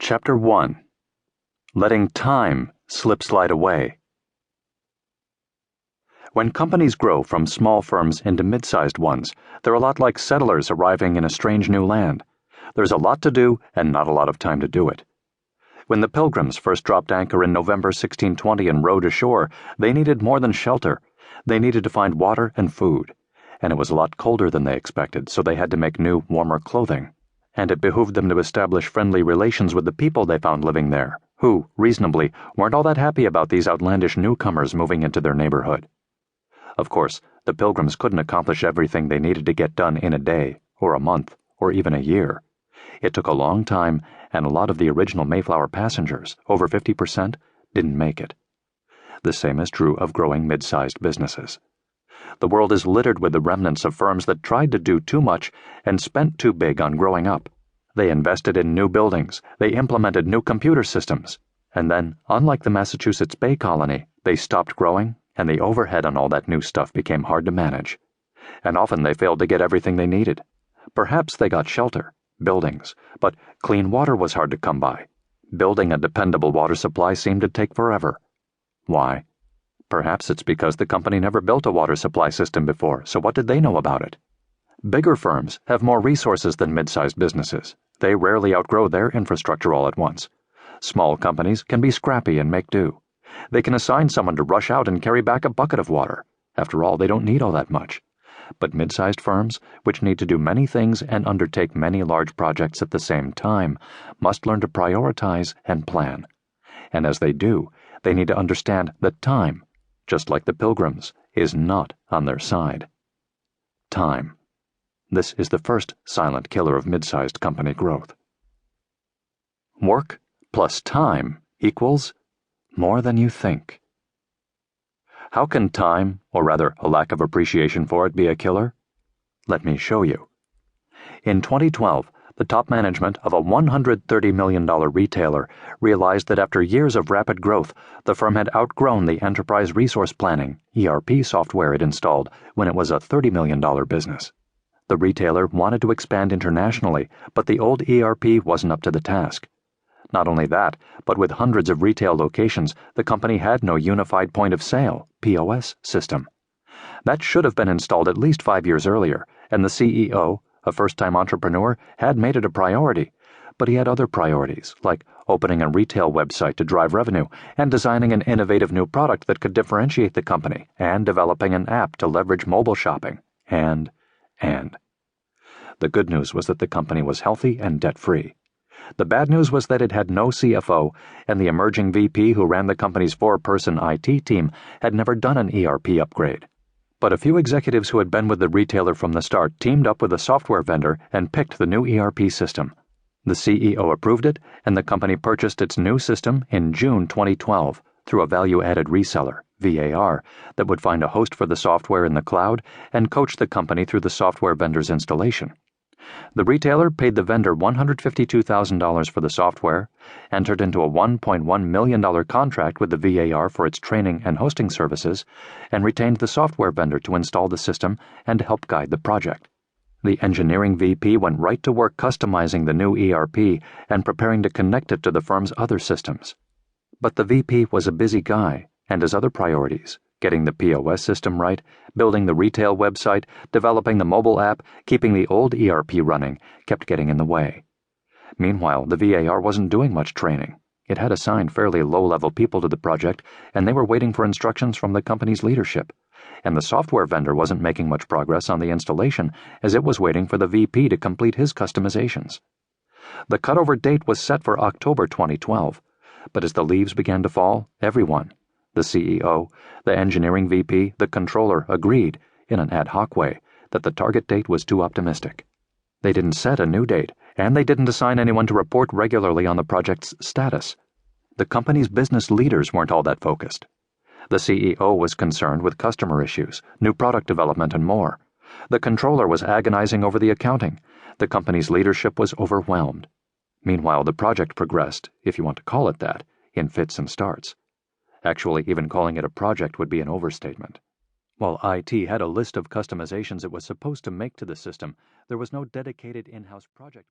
Chapter 1. Letting Time Slide Away. When companies grow from small firms into mid-sized ones, they're a lot like settlers arriving in a strange new land. There's a lot to do and not a lot of time to do it. When the Pilgrims first dropped anchor in November 1620 and rowed ashore, they needed more than shelter. They needed to find water and food. And it was a lot colder than they expected, so they had to make new, warmer clothing. And it behooved them to establish friendly relations with the people they found living there, who, reasonably, weren't all that happy about these outlandish newcomers moving into their neighborhood. Of course, the Pilgrims couldn't accomplish everything they needed to get done in a day, or a month, or even a year. It took a long time, and a lot of the original Mayflower passengers, over 50%, didn't make it. The same is true of growing mid-sized businesses. The world is littered with the remnants of firms that tried to do too much and spent too big on growing up. They invested in new buildings, they implemented new computer systems, and then, unlike the Massachusetts Bay Colony, they stopped growing, and the overhead on all that new stuff became hard to manage. And often they failed to get everything they needed. Perhaps they got shelter, buildings, but clean water was hard to come by. Building a dependable water supply seemed to take forever. Why? Perhaps it's because the company never built a water supply system before, so what did they know about it? Bigger firms have more resources than mid-sized businesses. They rarely outgrow their infrastructure all at once. Small companies can be scrappy and make do. They can assign someone to rush out and carry back a bucket of water. After all, they don't need all that much. But mid-sized firms, which need to do many things and undertake many large projects at the same time, must learn to prioritize and plan. And as they do, they need to understand that time, just like the Pilgrims, is not on their side. Time. This is the first silent killer of mid-sized company growth. Work plus time equals more than you think. How can time, or rather a lack of appreciation for it, be a killer? Let me show you. In 2012, the top management of a $130 million retailer realized that after years of rapid growth, the firm had outgrown the enterprise resource planning, ERP software it installed when it was a $30 million business. The retailer wanted to expand internationally, but the old ERP wasn't up to the task. Not only that, but with hundreds of retail locations, the company had no unified point of sale, POS, system. That should have been installed at least 5 years earlier, and the CEO, a first-time entrepreneur, had made it a priority, but he had other priorities, like opening a retail website to drive revenue and designing an innovative new product that could differentiate the company and developing an app to leverage mobile shopping, and. The good news was that the company was healthy and debt-free. The bad news was that it had no CFO, and the emerging VP who ran the company's 4-person IT team had never done an ERP upgrade. But a few executives who had been with the retailer from the start teamed up with a software vendor and picked the new ERP system. The CEO approved it, and the company purchased its new system in June 2012 through a value-added reseller, VAR, that would find a host for the software in the cloud and coach the company through the software vendor's installation. The retailer paid the vendor $152,000 for the software, entered into a $1.1 million contract with the VAR for its training and hosting services, and retained the software vendor to install the system and help guide the project. The engineering VP went right to work customizing the new ERP and preparing to connect it to the firm's other systems. But the VP was a busy guy, and his other priorities, getting the POS system right, building the retail website, developing the mobile app, keeping the old ERP running, kept getting in the way. Meanwhile, the VAR wasn't doing much training. It had assigned fairly low-level people to the project, and they were waiting for instructions from the company's leadership. And the software vendor wasn't making much progress on the installation, as it was waiting for the VP to complete his customizations. The cutover date was set for October 2012, but as the leaves began to fall, everyone, the CEO, the engineering VP, the controller, agreed, in an ad hoc way, that the target date was too optimistic. They didn't set a new date, and they didn't assign anyone to report regularly on the project's status. The company's business leaders weren't all that focused. The CEO was concerned with customer issues, new product development, and more. The controller was agonizing over the accounting. The company's leadership was overwhelmed. Meanwhile, the project progressed, if you want to call it that, in fits and starts. Actually, even calling it a project would be an overstatement. While IT had a list of customizations it was supposed to make to the system, there was no dedicated in-house project